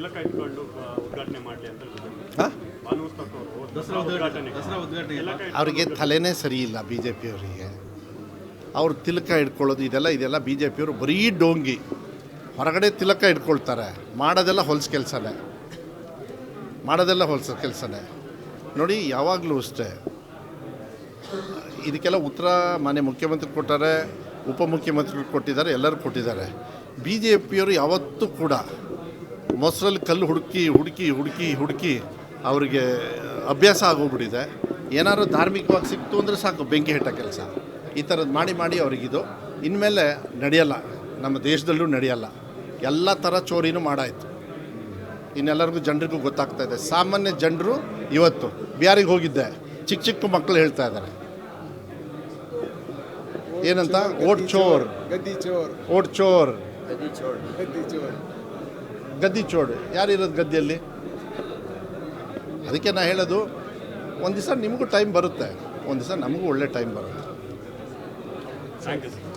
ತಿಲಕ ಇಟ್ಕೊಂಡು ಉದ್ಘಾಟನೆ ಮಾಡಲಿ ಅಂತ ಭಾನು ಮುಸ್ತಫಾ ಅವರು ದಸರಾ ಉದ್ಘಾಟನೆ ಅವರಿಗೆ ತಲೆನೇ ಸರಿ ಇಲ್ಲ ಬಿ ಜೆ ಪಿಯವರಿಗೆ. ಅವ್ರು ತಿಲಕ ಇಟ್ಕೊಳ್ಳೋದು ಇದೆಲ್ಲ ಬಿ ಜೆ ಪಿಯವರು ಬರೀ ಡೋಂಗಿ. ಹೊರಗಡೆ ತಿಲಕ ಇಟ್ಕೊಳ್ತಾರೆ, ಮಾಡೋದೆಲ್ಲ ಹೊಲಸು ಕೆಲಸನೇ. ನೋಡಿ, ಯಾವಾಗಲೂ ಅಷ್ಟೇ ಇದಕ್ಕೆಲ್ಲ ಉತ್ತರ ಮಾನ್ಯ ಮುಖ್ಯಮಂತ್ರಿ ಕೊಟ್ಟಾರೆ, ಉಪಮುಖ್ಯಮಂತ್ರಿಗಳು ಕೊಟ್ಟಿದ್ದಾರೆ, ಎಲ್ಲರೂ ಕೊಟ್ಟಿದ್ದಾರೆ. ಬಿ ಜೆ ಪಿಯವರು ಯಾವತ್ತೂ ಕೂಡ ಮೊಸರಲ್ಲಿ ಕಲ್ಲು ಹುಡುಕಿ ಅವರಿಗೆ ಅಭ್ಯಾಸ ಆಗೋಗ್ಬಿಟ್ಟಿದೆ. ಏನಾದ್ರು ಧಾರ್ಮಿಕವಾಗಿ ಸಿಕ್ತು ಅಂದರೆ ಸಾಕು ಬೆಂಕಿ ಹೆಟ್ಟ ಕೆಲಸ. ಈ ಥರದ್ದು ಮಾಡಿ ಅವರಿಗಿದು ಇನ್ಮೇಲೆ ನಡೆಯಲ್ಲ, ನಮ್ಮ ದೇಶದಲ್ಲೂ ನಡೆಯಲ್ಲ. ಎಲ್ಲ ಥರ ಚೋರಿನೂ ಮಾಡಾಯಿತು. ಇನ್ನೆಲ್ಲರಿಗೂ ಜನರಿಗೂ ಗೊತ್ತಾಗ್ತಾಯಿದೆ. ಸಾಮಾನ್ಯ ಜನರು ಇವತ್ತು ಬಿಹಾರಿಗೆ ಹೋಗಿದ್ದೆ, ಚಿಕ್ಕ ಮಕ್ಕಳು ಹೇಳ್ತಾ ಇದ್ದಾರೆ ಏನಂತ, ಓಟ್ ಚೋರ್, ಗದ್ದಿ ಚೋರ್. ಯಾರಿರೋದು ಗದ್ದಿಯಲ್ಲಿ? ಅದಕ್ಕೆ ನಾನು ಹೇಳೋದು, ಒಂದು ದಿವಸ ನಿಮಗೂ ಟೈಮ್ ಬರುತ್ತೆ, ಒಂದು ದಿವಸ ನಮಗೂ ಒಳ್ಳೆ ಟೈಮ್ ಬರುತ್ತೆ. Thank you sir.